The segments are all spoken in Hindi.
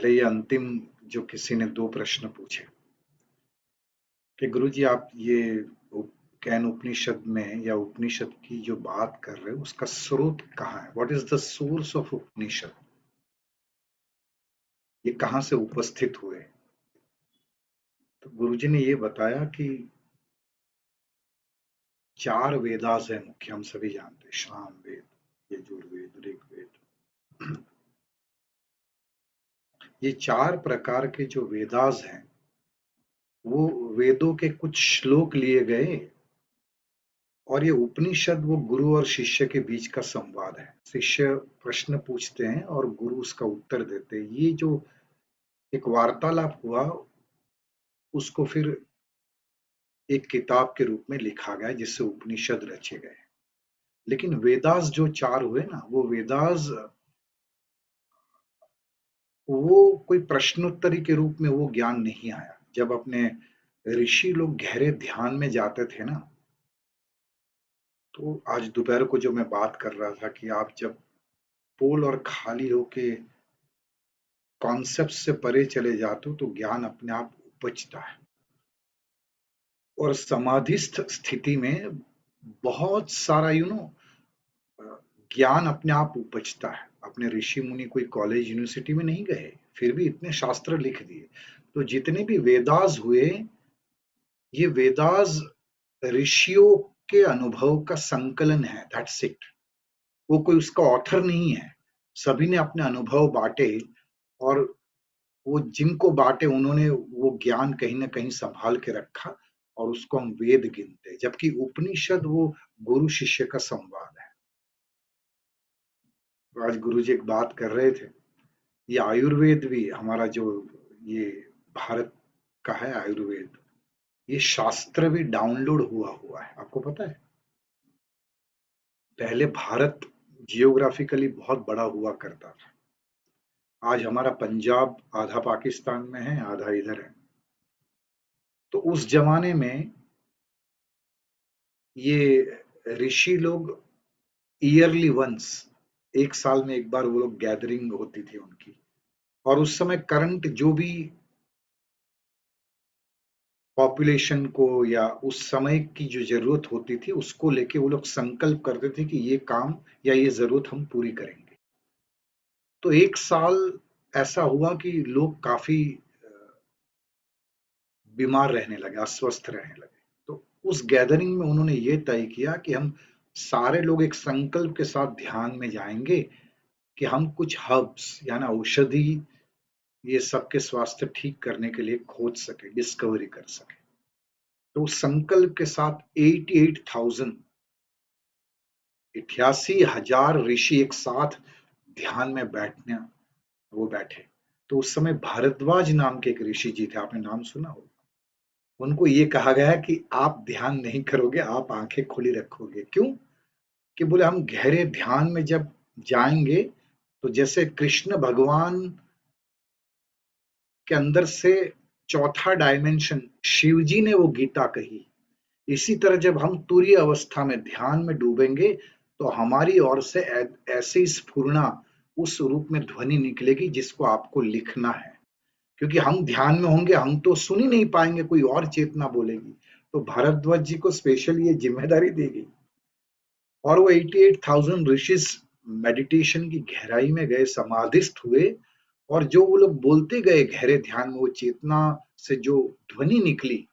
पहले ये अंतिम जो किसी ने 2 प्रश्न पूछे कि गुरुजी आप ये कैन उपनिषद में या उपनिषद की जो बात कर रहे हो उसका स्रोत कहाँ है? What is the source of Upanishad? ये कहाँ से उपस्थित हुए? तो गुरुजी ने ये बताया कि 4 वेदास है मुख्य, हम सभी जानते हैं, साम वेद, यजुर्वेद, ऋग्वेद। ये 4 प्रकार के जो वेदास हैं वो वेदों के कुछ श्लोक लिए गए और ये उपनिषद वो गुरु और शिष्य के बीच का संवाद है। शिष्य प्रश्न पूछते हैं और गुरु उसका उत्तर देते हैं। ये जो एक वार्तालाप हुआ उसको फिर एक किताब के रूप में लिखा गया जिससे उपनिषद रचे गए। लेकिन वेदास जो 4 हुए ना, वो वेदास वो कोई प्रश्नोत्तरी के रूप में वो ज्ञान नहीं आया। जब अपने ऋषि लोग गहरे ध्यान में जाते थे ना, तो आज दोपहर को जो मैं बात कर रहा था कि आप जब पोल और खाली होके कॉन्सेप्ट से परे चले जाते हो तो ज्ञान अपने आप उपजता है। और समाधिस्थ स्थिति में बहुत सारा ज्ञान अपने आप उपजता है। अपने ऋषि मुनि कोई कॉलेज यूनिवर्सिटी में नहीं गए, फिर भी इतने शास्त्र लिख दिए। तो जितने भी वेदास हुए, ये वेदास ऋषियों के अनुभव का संकलन है, दैट्स इट। वो कोई उसका ऑथर नहीं है। सभी ने अपने अनुभव बांटे और वो जिनको बांटे उन्होंने वो ज्ञान कहीं ना कहीं संभाल के रखा और उसको हम वेद गिनते हैं। जबकि उपनिषद वो गुरु शिष्य का संवाद है। तो आज गुरु जी एक बात कर रहे थे, ये आयुर्वेद भी हमारा जो ये भारत का है आयुर्वेद, ये शास्त्र भी डाउनलोड हुआ हुआ है। आपको पता है, पहले भारत जियोग्राफिकली बहुत बड़ा हुआ करता था। आज हमारा पंजाब आधा पाकिस्तान में है, आधा इधर है। तो उस जमाने में ये ऋषि लोग ईयरली वंस, एक साल में एक बार वो लोग गैदरिंग होती थी उनकी। और उस समय करंट जो भी पॉपुलेशन को या उस समय की जो जरूरत होती थी उसको लेके वो लोग संकल्प करते थे कि ये काम या ये जरूरत हम पूरी करेंगे। तो एक साल ऐसा हुआ कि लोग काफी बीमार रहने लगे, अस्वस्थ रहने लगे। तो उस गैदरिंग में उन्होंने ये तय किया कि हम सारे लोग एक संकल्प के साथ ध्यान में जाएंगे कि हम कुछ हर्ब्स यानी औषधि ये सबके स्वास्थ्य ठीक करने के लिए खोज सके, डिस्कवरी कर सके। तो उस संकल्प के साथ 88,000, 88,000 ऋषि एक साथ ध्यान में बैठने वो बैठे। तो उस समय भारद्वाज नाम के एक ऋषि जी थे, आपने नाम सुना होगा। उनको ये कहा गया कि आप ध्यान नहीं करोगे, आप आंखें खुली रखोगे। क्यों? कि बोले हम गहरे ध्यान में जब जाएंगे तो जैसे कृष्ण भगवान के अंदर से चौथा डायमेंशन शिव जी ने वो गीता कही, इसी तरह जब हम तुरीय अवस्था में ध्यान में डूबेंगे तो हमारी ओर से ऐसी स्फुरना उस रूप में ध्वनि निकलेगी जिसको आपको लिखना है। क्योंकि हम ध्यान में होंगे, हम तो सुन ही नहीं पाएंगे, कोई और चेतना बोलेगी। तो भारद्वाज जी को स्पेशल ये जिम्मेदारी दी गई और वो 88,000 ऋषिस मेडिटेशन की गहराई में गए, समाधिस्थ हुए। और जो वो लोग बोलते गए गहरे ध्यान में, वो चेतना से जो ध्वनि निकली,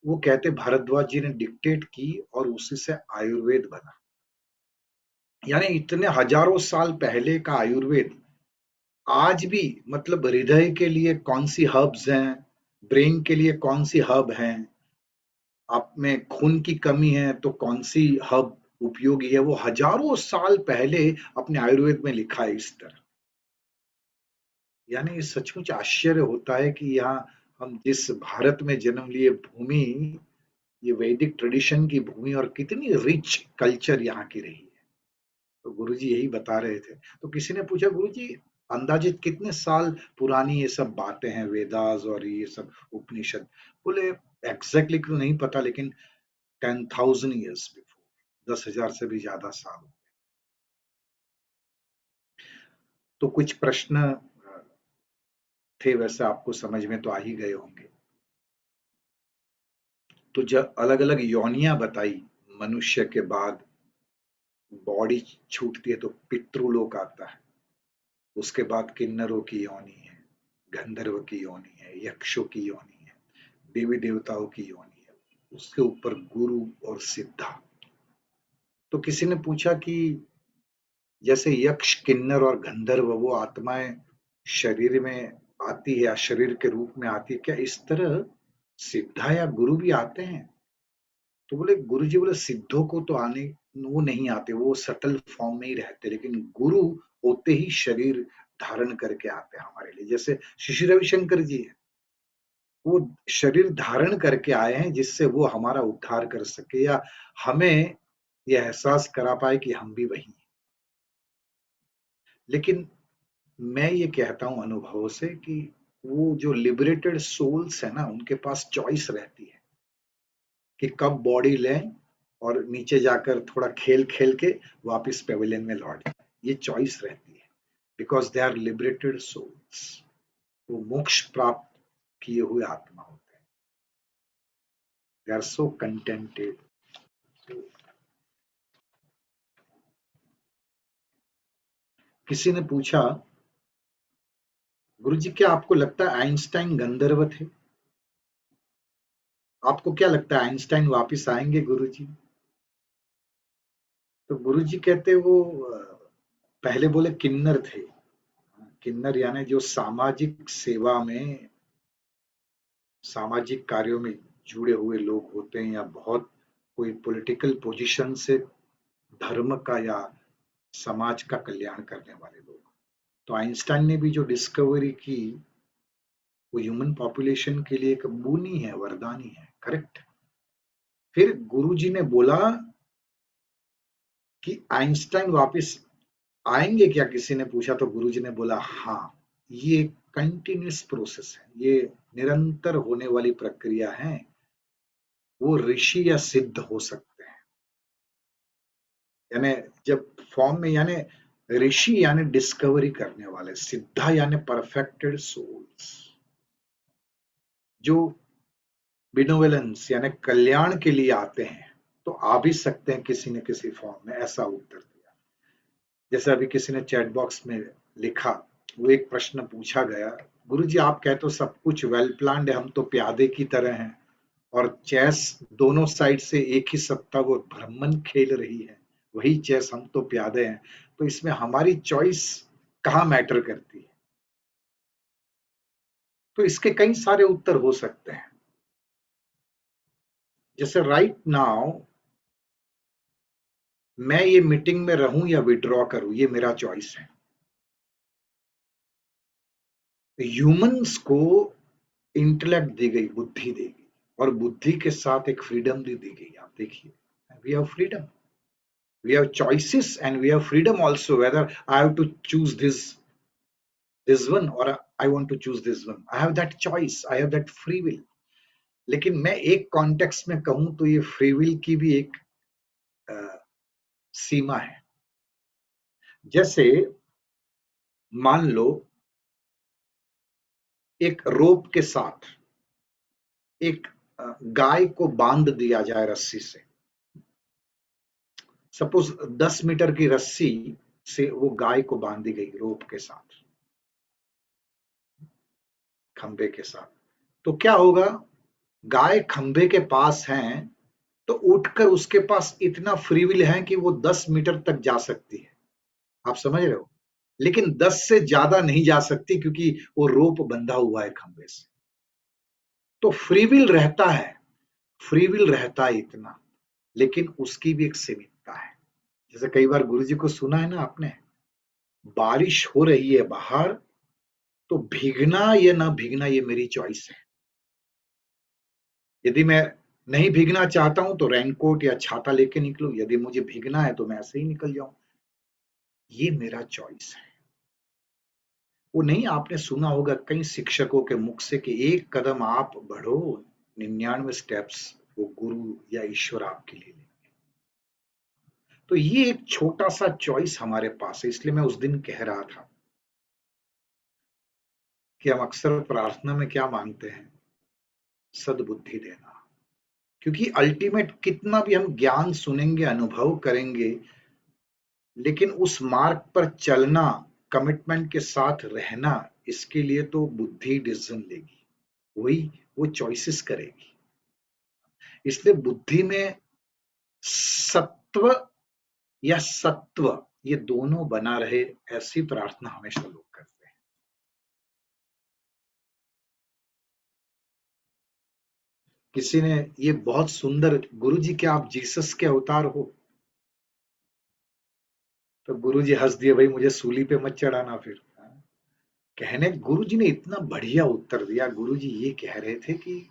वो कहते भारद्वाज जी ने डिक्टेट की और उसी से आयुर्वेद बना। यानी इतने हजारों साल पहले का आयुर्वेद आज भी, मतलब हृदय के लिए कौन सी हर्ब्स हैं, ब्रेन के लिए कौन सी हर्ब हैं, आप में खून की कमी है तो कौन सी हर्ब उपयोगी है, वो हजारों साल पहले अपने आयुर्वेद में लिखा है इस तरह। यानी सचमुच आश्चर्य होता है कि यहाँ हम जिस भारत में जन्म लिए भूमि, ये वैदिक ट्रेडिशन की भूमि और कितनी रिच कल्चर यहाँ की रही है। तो गुरुजी यही बता रहे थे। तो किसी ने पूछा, गुरुजी अंदाजित कितने साल पुरानी ये सब बातें हैं, वेदास और ये सब उपनिषद? बोले एग्जैक्टली तो नहीं पता, लेकिन 10,000 ईयर्स बिफोर, 10,000 से भी ज्यादा साल। तो कुछ प्रश्न थे वैसे आपको समझ में तो आ ही गए होंगे। तो जब अलग अलग योनियां बताई, मनुष्य के बाद बॉडी छूटती है तो पितृलोक आता है, उसके बाद किन्नरों की योनि है, गंधर्व की योनि है, यक्षों की योनि है, देवी देवताओं की योनि है, उसके ऊपर गुरु और सिद्धा। तो किसी ने पूछा कि जैसे यक्ष, किन्नर और गंधर्व वो आत्माएं शरीर में आती है या शरीर के रूप में आती है, क्या इस तरह सिद्धा या गुरु भी आते हैं? तो बोले गुरुजी, बोले सिद्धों को तो आने वो नहीं आते, वो सटल फॉर्म में ही रहते, लेकिन गुरु होते ही शरीर धारण करके आते हैं हमारे लिए। जैसे श्री रविशंकर जी है, वो शरीर धारण करके आए हैं जिससे वो हमारा उद्धार कर सके या हमें यह एहसास करा पाए कि हम भी वही हैं। लेकिन मैं ये कहता हूं अनुभव से कि वो जो लिबरेटेड सोल्स है ना, उनके पास चॉइस रहती है कि कब बॉडी लें और नीचे जाकर थोड़ा खेल खेल के वापस पेविलियन में लौट जाए। ये चॉइस रहती है, because they are liberated souls. वो मोक्ष प्राप्त किए हुए आत्मा होते हैं। They are so contented. किसी ने पूछा, गुरुजी क्या आपको लगता है आइंस्टाइन गंधर्व थे? आपको क्या लगता है आइंस्टाइन वापस आएंगे गुरुजी? तो गुरुजी कहते वो पहले बोले किन्नर थे। किन्नर यानी जो सामाजिक सेवा में, सामाजिक कार्यों में जुड़े हुए लोग होते हैं, या बहुत कोई पॉलिटिकल पोजीशन से धर्म का या समाज का कल्याण करने वाले लोग। तो आइंस्टाइन ने भी जो डिस्कवरी की वो ह्यूमन पॉपुलेशन के लिए एक बूनी है, वरदानी है। करेक्ट। फिर गुरुजी ने बोला कि आइंस्टाइन वापस आएंगे क्या, किसी ने पूछा, तो गुरुजी ने बोला हाँ, ये कंटिन्यूस प्रोसेस है, ये निरंतर होने वाली प्रक्रिया है। वो ऋषि या सिद्ध हो सकते हैं, यानी जब फॉर्म में, यानी ऋषि यानी डिस्कवरी करने वाले, सिद्धा यानी परफेक्टेड सोल्स जो बिनोवेलेंस यानी कल्याण के लिए आते हैं, तो आ भी सकते हैं किसी न किसी फॉर्म में। ऐसा उत्तर दिया। जैसे अभी किसी ने चैट बॉक्स में लिखा, वो एक प्रश्न पूछा गया, गुरुजी आप कहते तो सब कुछ वेल प्लान्ड है, हम तो प्यादे की तरह हैं और चेस दोनों साइड से एक ही सत्ता वो ब्रह्मन खेल रही है, वही चेस, हम तो प्यादे हैं, तो इसमें हमारी चॉइस कहाँ मैटर करती है? तो इसके कई सारे उत्तर हो सकते हैं। जैसे राइट नाउ मैं ये मीटिंग में रहूं या विड्रॉ करूं, ये मेरा चॉइस है। ह्यूमंस को इंटेलेक्ट दी गई, बुद्धि दी गई, और बुद्धि के साथ एक फ्रीडम भी दी गई। आप देखिए, we have freedom, we have choices, and we have freedom also whether I have to choose this one or I want to choose this one. I have that choice, I have that free will. लेकिन मैं एक कॉन्टेक्स्ट में कहूं तो ये फ्री विल की भी एक सीमा है। जैसे मान लो एक रोप के साथ एक गाय को बांध दिया जाए रस्सी से। सपोज 10 मीटर की रस्सी से वो गाय को बांधी गई रोप के साथ, खंबे के साथ, तो क्या होगा? गाय खंबे के पास है तो उठकर उसके पास इतना फ्री विल है कि वो 10 मीटर तक जा सकती है। आप समझ रहे हो? लेकिन 10 से ज्यादा नहीं जा सकती क्योंकि वो रोप बंधा हुआ है खंबे से। तो फ्री विल रहता है, फ्री विल रहता है इतना, लेकिन उसकी भी एक सीमितता है। जैसे कई बार गुरुजी को सुना है ना आपने, बारिश हो रही है बाहर, तो भीगना या ना भीगना ये मेरी चॉइस है। यदि मैं नहीं भीगना चाहता हूं तो रेनकोट या छाता लेके निकलूं, यदि मुझे भीगना है तो मैं ऐसे ही निकल जाऊं। ये मेरा चॉइस है। वो नहीं, आपने सुना होगा कई शिक्षकों के मुख से कि एक कदम आप बढ़ो, 99 स्टेप्स वो गुरु या ईश्वर आपके लिए लेंगे। तो ये एक छोटा सा चॉइस हमारे पास है। इसलिए मैं उस दिन कह रहा था कि हम अक्सर प्रार्थना में क्या मांगते हैं? सद्बुद्धि देना। क्योंकि अल्टीमेट कितना भी हम ज्ञान सुनेंगे, अनुभव करेंगे, लेकिन उस मार्ग पर चलना, कमिटमेंट के साथ रहना, इसके लिए तो बुद्धि डिसीजन लेगी, वही वो चॉइसेस करेगी। इसलिए बुद्धि में सत्व या सत्व ये दोनों बना रहे, ऐसी प्रार्थना हमेशा लोग करते हैं। किसी ने ये बहुत सुंदर, गुरुजी क्या आप जीसस के अवतार हो? तो गुरुजी हंस दिए, भाई मुझे सूली पे मत चढ़ाना फिर। कहने गुरुजी ने इतना बढ़िया उत्तर दिया। गुरुजी ये कह रहे थे कि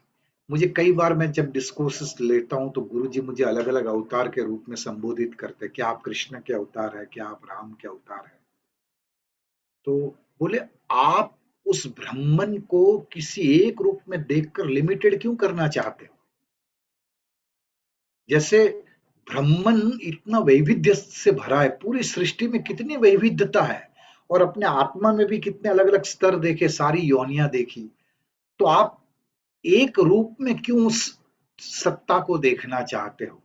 मुझे कई बार मैं जब डिस्कोर्सेस लेता हूं तो गुरुजी मुझे अलग अलग अवतार के रूप में संबोधित करते हैं। क्या आप कृष्ण के अवतार है? क्या आप राम के अवतार है? तो बोले आप उस ब्राह्मण को किसी एक रूप में देखकर लिमिटेड क्यों करना चाहते हो? जैसे ब्राह्मण इतना वैविध्य से भरा है, पूरी सृष्टि में कितनी वैविध्यता है, और अपने आत्मा में भी कितने अलग अलग स्तर देखे, सारी योनियां देखी। तो आप एक रूप में क्यों उस सत्ता को देखना चाहते हो?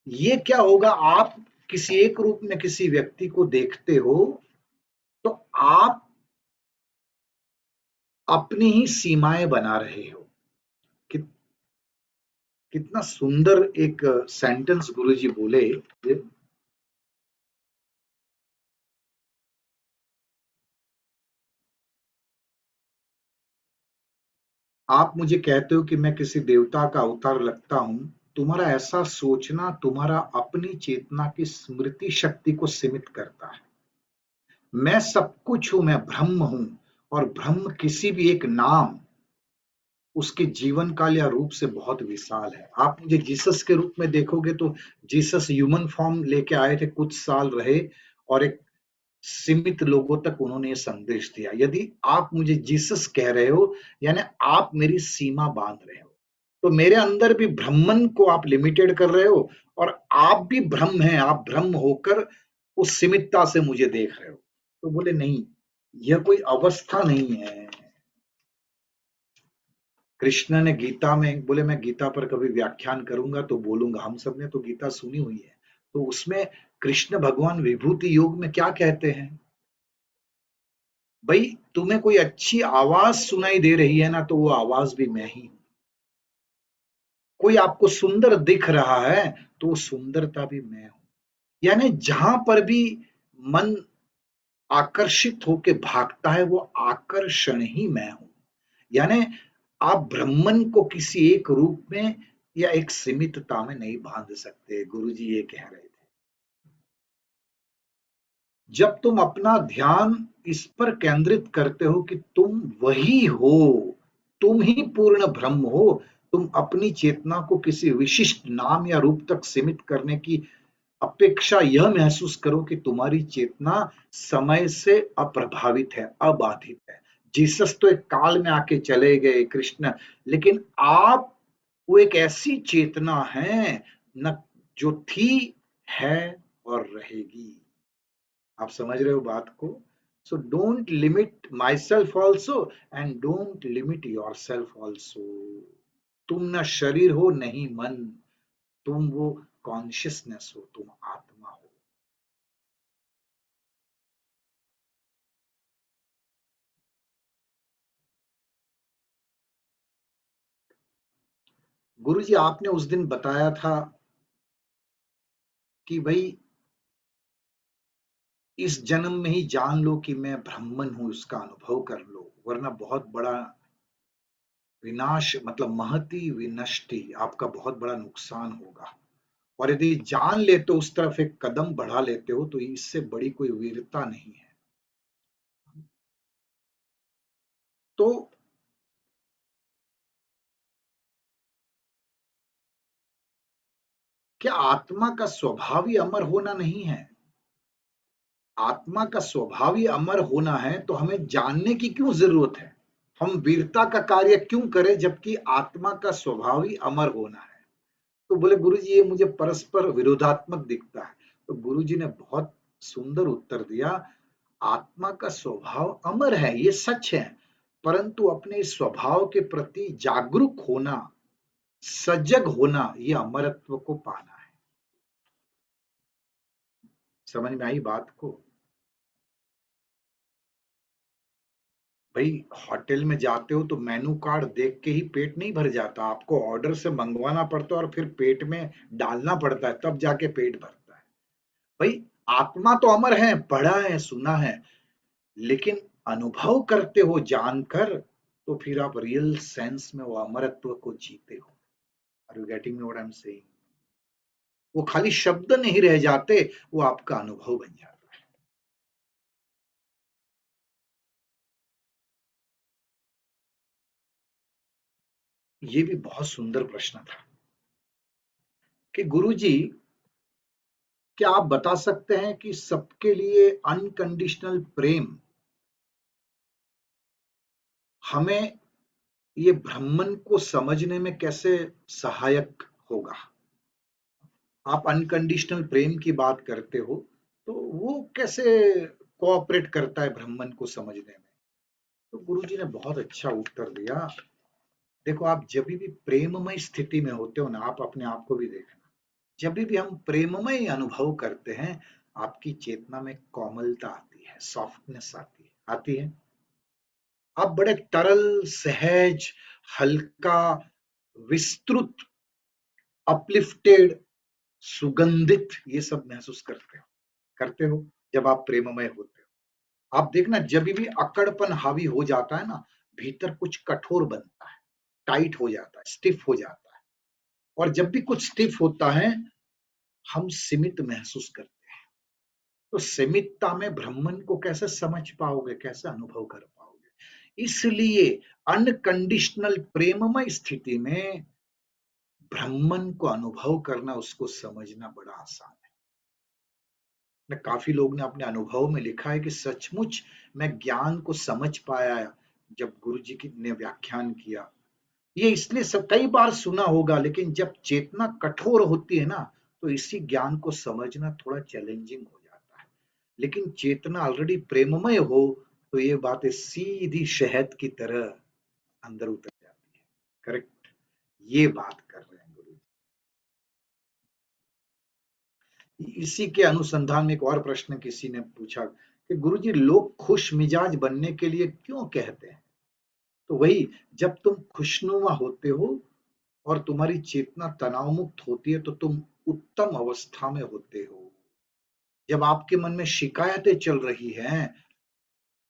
ये क्या होगा, आप किसी एक रूप में किसी व्यक्ति को देखते हो तो आप अपनी ही सीमाएं बना रहे हो। कि, कितना सुंदर एक सेंटेंस गुरुजी बोले। आप मुझे कहते हो कि मैं किसी देवता का अवतार लगता हूं। तुम्हारा ऐसा सोचना तुम्हारा अपनी चेतना की स्मृति शक्ति को सीमित करता है। मैं सब कुछ हूं, मैं ब्रह्म हूं, और ब्रह्म किसी भी एक नाम, उसके जीवन काल या रूप से बहुत विशाल है। आप मुझे जीसस के रूप में देखोगे तो जीसस ह्यूमन फॉर्म लेके आए थे, कुछ साल रहे, और एक सीमित लोगों तक उन्होंने ये संदेश दिया। यदि आप मुझे जीसस कह रहे हो, यानी आप मेरी सीमा बांध रहे हो। तो मेरे अंदर भी ब्रह्मन को आप लिमिटेड कर रहे हो, और आप भी ब्रह्म हैं, आप ब्रह्म होकर उस सीमितता से मुझे देख रहे हो। तो बोले नहीं, यह कोई अवस्था नहीं है। कृष्ण ने गीता में बोले, मैं गीता पर कभी व्याख्यान करूंगा तो बोलूंगा, हम सब ने तो गीता सुनी हुई है। तो उसमें कृष्ण भगवान विभूति योग में क्या कहते हैं? भाई तुम्हें कोई अच्छी आवाज सुनाई दे रही है ना, तो वो आवाज भी मैं ही हूं। कोई आपको सुंदर दिख रहा है तो वो सुंदरता भी मैं हूं। यानी जहां पर भी मन आकर्षित होके भागता है, वो आकर्षण ही मैं हूं। यानी आप ब्राह्मण को किसी एक रूप में या एक सीमितता में नहीं बांध सकते, गुरुजी ये कह रहे थे। जब तुम अपना ध्यान इस पर केंद्रित करते हो कि तुम वही हो, तुम ही पूर्ण ब्रह्म हो, तुम अपनी चेतना को किसी विशिष्ट नाम या रूप तक सीमित करने की अपेक्षा यह महसूस करो कि तुम्हारी चेतना समय से अप्रभावित है, अबाधित है। जीसस तो एक काल में आके चले गए, कृष्ण, लेकिन आप वो एक ऐसी चेतना है न, जो थी, है और रहेगी। आप समझ रहे हो बात को? So don't limit my self also, and don't limit your self also. तुम न शरीर हो, नहीं मन, तुम वो कॉन्शियसनेस हो, तुम आत्मा हो। गुरुजी आपने उस दिन बताया था कि भाई इस जन्म में ही जान लो कि मैं ब्राह्मण हूं, उसका अनुभव कर लो, वरना बहुत बड़ा विनाश, मतलब महती विनष्टि, आपका बहुत बड़ा नुकसान होगा। और यदि जान लेते हो, उस तरफ एक कदम बढ़ा लेते हो, तो इससे बड़ी कोई वीरता नहीं है। तो क्या आत्मा का स्वभाव ही अमर होना नहीं है? आत्मा का स्वभाव ही अमर होना है, तो हमें जानने की क्यों जरूरत है? हम वीरता का कार्य क्यों करें, जबकि आत्मा का स्वभाव ही अमर होना है? तो बोले गुरुजी ये मुझे परस्पर विरोधात्मक दिखता है। तो गुरुजी ने बहुत सुंदर उत्तर दिया, आत्मा का स्वभाव अमर है, ये सच है। परंतु अपने स्वभाव के प्रति जागरूक होना, सजग होना, ये अमरत्व को पाना है। समझ में आई बात को? भाई, होटल में जाते हो तो मेनू कार्ड देख के ही पेट नहीं भर जाता, आपको ऑर्डर से मंगवाना पड़ता है और फिर पेट में डालना पड़ता है, तब जाके पेट भरता है। भाई, आत्मा तो अमर है, पढ़ा है, सुना है, लेकिन अनुभव करते हो जानकर, तो फिर आप रियल सेंस में वो अमरत्व को जीते हो। Are you getting me what I am saying? वो खाली शब्द नहीं रह जाते, वो आपका अनुभव बन जाता है। ये भी बहुत सुंदर प्रश्न था कि गुरुजी, क्या आप बता सकते हैं कि सबके लिए अनकंडीशनल प्रेम हमें ये ब्राह्मण को समझने में कैसे सहायक होगा? आप अनकंडीशनल प्रेम की बात करते हो, तो वो कैसे कोऑपरेट करता है ब्राह्मण को समझने में? तो गुरुजी ने बहुत अच्छा उत्तर दिया। देखो, आप जब भी प्रेममय स्थिति में होते हो ना, आप अपने आप को भी देखना, जब भी हम प्रेममय अनुभव करते हैं, आपकी चेतना में कोमलता आती है, सॉफ्टनेस आती है। आप बड़े तरल, सहज, हल्का, विस्तृत, अपलिफ्टेड, सुगंधित, ये सब महसूस करते हो जब आप प्रेममय होते हो। आप देखना, जब भी अकड़पन हावी हो जाता है ना, भीतर कुछ कठोर बनता है, टाइट हो जाता है, स्टिफ हो जाता है। और जब भी कुछ स्टिफ होता है, हम सीमित महसूस करते हैं। तो सीमितता में ब्राह्मण को कैसे समझ पाओगे, कैसे अनुभव कर पाओगे? इसलिए अनकंडीशनल प्रेममय स्थिति में ब्राह्मण को अनुभव करना, उसको समझना बड़ा आसान है। काफी लोग ने अपने अनुभव में लिखा है कि सचमुच मैं ज्ञान को समझ पाया जब गुरु जी ने व्याख्यान किया। ये इसलिए सब कई बार सुना होगा, लेकिन जब चेतना कठोर होती है ना, तो इसी ज्ञान को समझना थोड़ा चैलेंजिंग हो जाता है। लेकिन चेतना ऑलरेडी प्रेममय हो, तो ये बातें सीधी शहद की तरह अंदर उतर जाती है। करेक्ट, ये बात कर रहे हैं गुरु जी। इसी के अनुसंधान में एक और प्रश्न किसी ने पूछा कि गुरु जी, लोग खुश मिजाज बनने के लिए क्यों कहते हैं? तो वही, जब तुम खुशनुमा होते हो और तुम्हारी चेतना तनाव मुक्त होती है, तो तुम उत्तम अवस्था में होते हो। जब आपके मन में शिकायतें चल रही हैं,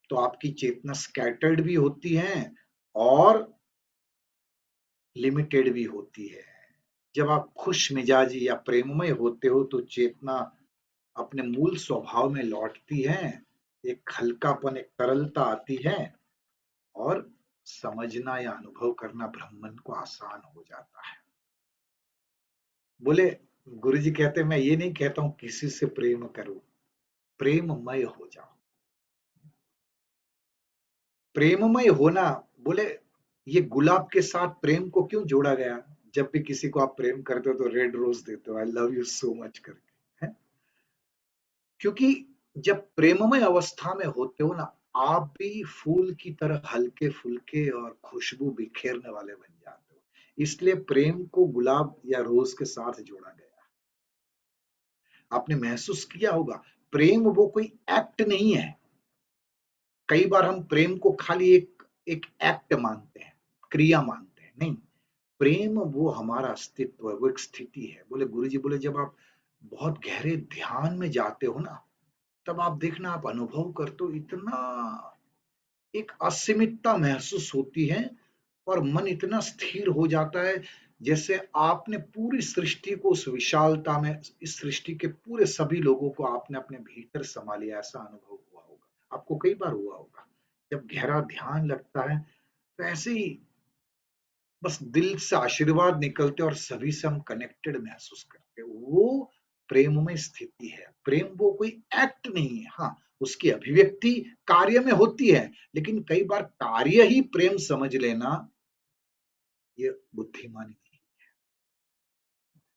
तो आपकी चेतना स्कैटर्ड भी होती है और लिमिटेड भी होती है। जब आप खुश मिजाजी या प्रेममय होते हो, तो चेतना अपने मूल स्वभाव में लौटती है, एक हल्कापन, एक तरलता आती है, और समझना या अनुभव करना ब्राह्मण को आसान हो जाता है। बोले, गुरुजी कहते हैं, मैं ये नहीं कहता हूं किसी से प्रेम करो, प्रेममय हो जाओ। प्रेममय होना, बोले, ये गुलाब के साथ प्रेम को क्यों जोड़ा गया? जब भी किसी को आप प्रेम करते हो तो रेड रोज देते हो, I love you so much करके, है? क्योंकि जब प्रेममय अवस्था में होते हो ना, आप भी फूल की तरह हल्के फुल्के और खुशबू बिखेरने वाले बन जाते हो। इसलिए प्रेम को गुलाब या रोज के साथ जोड़ा गया। आपने महसूस किया होगा, प्रेम वो कोई एक्ट नहीं है। कई बार हम प्रेम को खाली एक एक एक्ट मानते हैं, क्रिया मानते हैं। नहीं, प्रेम वो हमारा अस्तित्व है, वो एक स्थिति है। बोले गुरुजी, बोले, जब आप बहुत गहरे ध्यान में जाते हो ना, तब आप देखना, आप अनुभव करते हो, इतना एक असीमितता महसूस होती है, और मन इतना स्थिर हो जाता है, जैसे आपने पूरी सृष्टि को उस विशालता में, इस सृष्टि के पूरे सभी लोगों को आपने अपने भीतर समा लिया। ऐसा अनुभव हुआ होगा आपको, कई बार हुआ होगा। जब गहरा ध्यान लगता है, तो ऐसे ही बस दिल से आशीर्वाद निकलते और सभी से हम कनेक्टेड महसूस करते हैं। वो प्रेममय स्थिति है। प्रेम वो कोई एक्ट नहीं है। हाँ, उसकी अभिव्यक्ति कार्य में होती है, लेकिन कई बार कार्य ही प्रेम समझ लेना, ये बुद्धिमानी नहीं।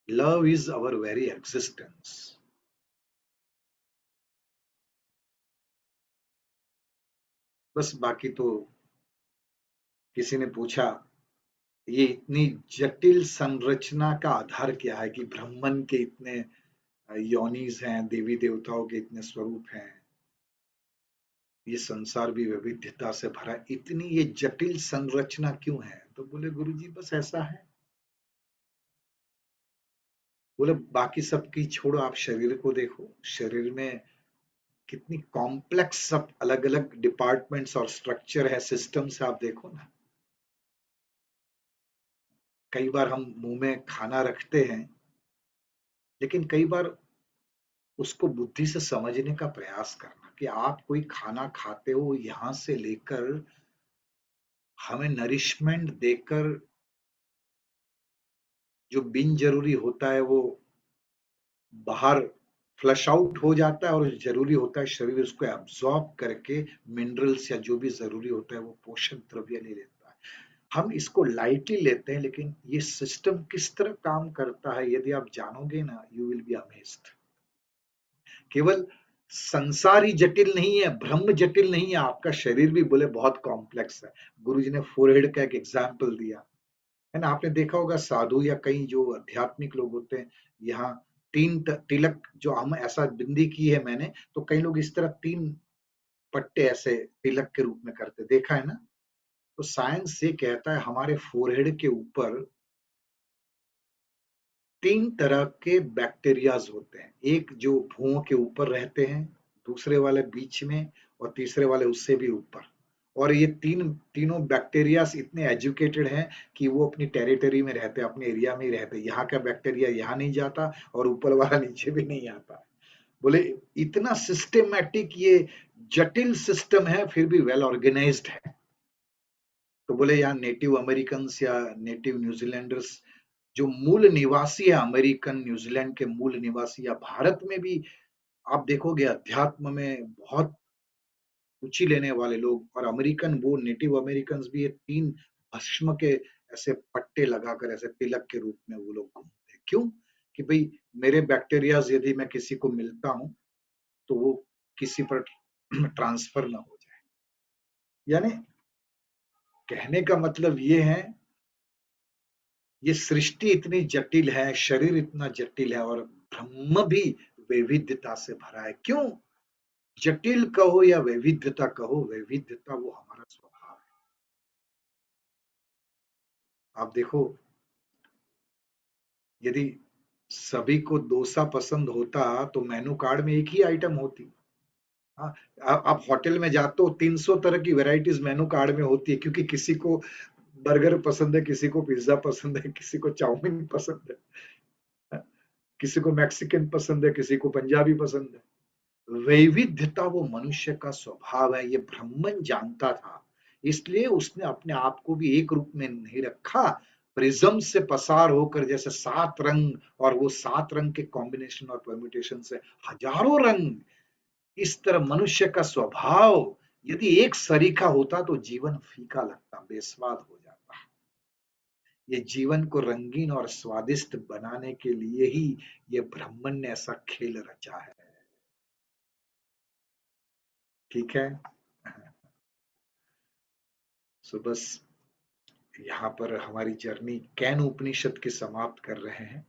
Love is our very existence. बस बाकी तो किसी ने पूछा ये इतनी जटिल संरचना का आधार क्या है कि ब्रह्मन के इतने योनिज हैं, देवी देवताओं के इतने स्वरूप हैं, ये संसार भी विविधता से भरा है, इतनी ये जटिल संरचना क्यों है? तो बोले गुरुजी बस ऐसा है। बोले बाकी सबकी छोड़ो, आप शरीर को देखो, शरीर में कितनी कॉम्प्लेक्स सब अलग अलग डिपार्टमेंट्स और स्ट्रक्चर है, सिस्टम्स है, आप देखो ना। कई बार हम मुंह में खाना रखते हैं, लेकिन कई बार उसको बुद्धि से समझने का प्रयास करना कि आप कोई खाना खाते हो, यहां से लेकर हमें नरिशमेंट देकर जो बिन जरूरी होता है वो बाहर फ्लश आउट हो जाता है, और जरूरी होता है शरीर उसको एब्जॉर्ब करके मिनरल्स या जो भी जरूरी होता है वो पोषण द्रव्य ले लेता है। हम इसको लाइटली लेते हैं, लेकिन ये सिस्टम किस तरह काम करता है यदि आप जानोगे ना, यू विल बी अमेज्ड। केवल संसार ही जटिल नहीं है, ब्रह्म जटिल नहीं है, आपका शरीर भी बोले बहुत कॉम्प्लेक्स है। गुरुजी ने फोरहेड का एक एग्जाम्पल दिया है ना। आपने देखा होगा साधु या कई जो आध्यात्मिक लोग होते हैं, यहाँ तीन तिलक, जो हम ऐसा बिंदी की है मैंने, तो कई लोग इस तरह तीन पट्टे ऐसे तिलक के रूप में करते देखा है ना। तो साइंस ये कहता है हमारे फोरहेड के ऊपर तीन तरह के बैक्टीरियाज होते हैं। एक जो भुवों के ऊपर रहते हैं, दूसरे वाले बीच में, और तीसरे वाले उससे भी ऊपर। और ये तीनों बैक्टीरियाज इतने एजुकेटेड हैं कि वो अपनी टेरिटरी में रहते हैं, अपने एरिया में ही रहते हैं। यहाँ का बैक्टीरिया यहाँ नहीं जाता और ऊपर वाला नीचे भी नहीं आता। बोले इतना सिस्टमेटिक ये जटिल सिस्टम है, फिर भी वेल ऑर्गेनाइज्ड है। तो बोले यहाँ नेटिव अमेरिकन या नेटिव न्यूजीलैंडर्स जो मूल निवासी है, अमेरिकन न्यूजीलैंड के मूल निवासी, या भारत में भी आप देखोगे अध्यात्म में बहुत रुचि लेने वाले लोग, और अमेरिकन वो नेटिव अमेरिकन भी ये तीन भस्म के ऐसे पट्टे लगाकर ऐसे तिलक के रूप में वो लोग घूमते हैं। क्यों? कि भाई मेरे बैक्टीरियाज यदि मैं किसी को मिलता हूं तो वो किसी पर ट्रांसफर ना हो जाए। यानी कहने का मतलब ये है, ये सृष्टि इतनी जटिल है, शरीर इतना जटिल है, और ब्रह्म भी वैविध्यता से भरा है। क्यों? जटिल कहो या वैविध्यता कहो, वैविध्यता वो हमारा स्वभाव है। आप देखो, यदि सभी को डोसा पसंद होता तो मेनू कार्ड में एक ही आइटम होती। हाँ, आप होटल में जाते हो, 300 तरह की वैरायटीज मेनू कार्ड में होती है, क्योंकि किसी को बर्गर पसंद है, किसी को पिज्जा पसंद है, किसी को चाउमीन पसंद है, किसी को मैक्सिकन पसंद है, किसी को पंजाबी पसंद है। वैविध्यता वो मनुष्य का स्वभाव है, ये ब्रह्मन जानता था। इसलिए उसने अपने आप को भी एक रूप में नहीं रखा, प्रिज्म से पसार होकर जैसे 7 रंग, और वो 7 रंग के कॉम्बिनेशन और परम्यूटेशन से हजारों रंग। इस तरह मनुष्य का स्वभाव यदि एक सरीखा होता तो जीवन फीका लगता, बेस्वाद हो जाता। ये जीवन को रंगीन और स्वादिष्ट बनाने के लिए ही ये ब्रह्मन ने ऐसा खेल रचा है। ठीक है। सो बस यहाँ पर हमारी जर्नी कैन उपनिषद की समाप्त कर रहे हैं।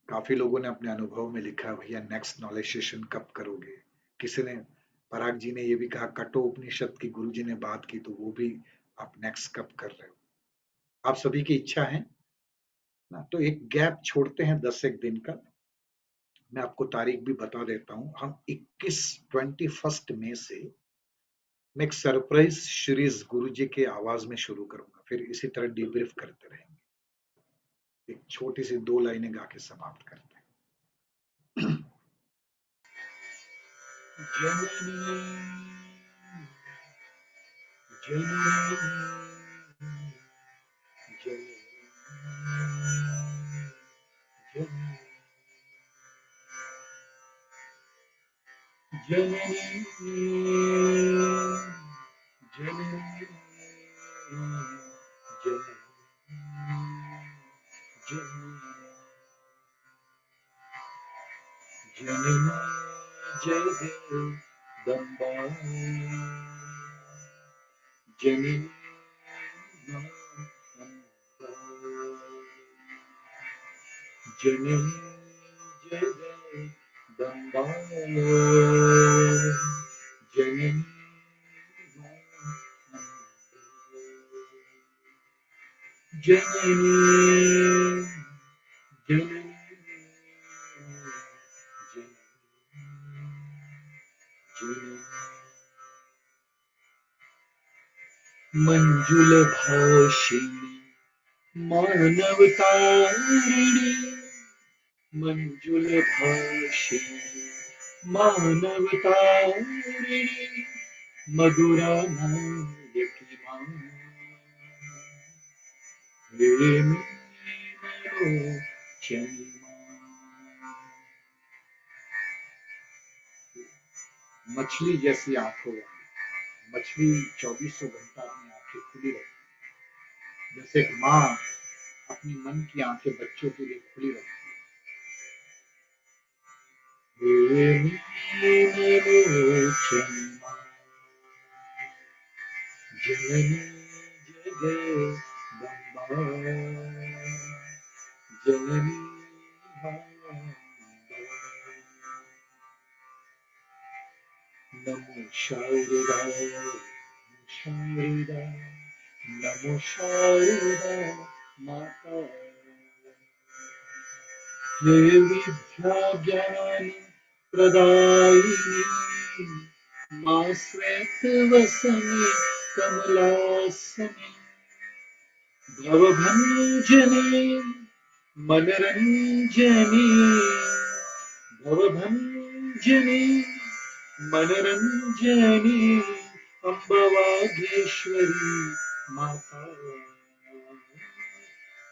काफी लोगों ने अपने अनुभव में लिखा भैया नेक्स्ट नॉलेज सेशन कब करोगे। किसी ने, पराग जी ने ये भी कहा कठो उपनिषद की गुरु जी ने बात की, तो वो भी आप नेक्स्ट कब कर रहे हो। आप सभी की इच्छा है ना, तो एक गैप छोड़ते हैं 10 एक दिन का। मैं आपको तारीख भी बता देता हूँ, हम 21 मई से मैं एक सरप्राइज सीरीज गुरु जी के आवाज में शुरू करूंगा, फिर इसी तरह डीब्रीफ करते रहेंगे। एक छोटी सी 2 लाइनें गा के समाप्त करते हैं। जननी जननी जननी जननी जननी जय जगदम्बा जननी जननी जगदम्बा जननी जननी जननी जननी मंजुल भाषिणी मानवतारिणी मंजुल भाषिणी मानवतारिणी मधुरा नायकी मां हे मीनलोचनी मछली जैसी आंखों वाली मछली 2400 घंटा अपनी आंखें खुली रखती है, जैसे एक माँ अपनी मन की आंखें बच्चों के लिए खुली रखती है। जननी जगदम्बा जननी नमो शारदा शारदा नमो शारदा माता हे विद्या ज्ञान प्रदायिनी मां श्वेतवसने कमलासने भवभञ्जने मनरञ्जने भवभञ्जने मनरञ्जने अम्बवागेश्वरी माता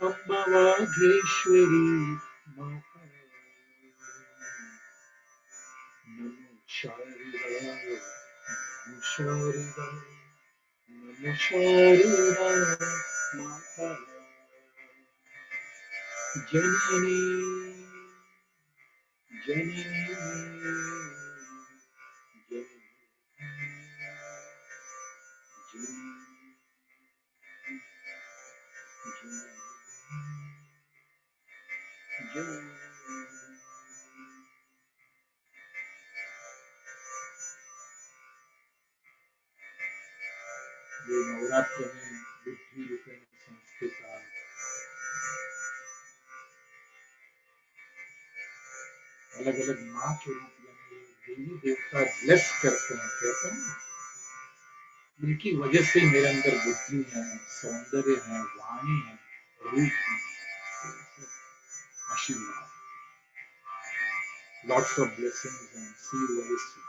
अम्बवागेश्वरी माता नमो शारदा नमो शारदा नमो शारदा माता जननी जननी ये नवरात्र में बुद्धि रूपेण संस्थिता अलग अलग माँ के रूप में देवी देवता ब्लेस करते हैं, कहते हैं उनकी वजह से मेरे अंदर बुद्धि है, सौंदर्य है, वाणी है, रूप है, आशीर्वाद, lots of blessings and see you very soon.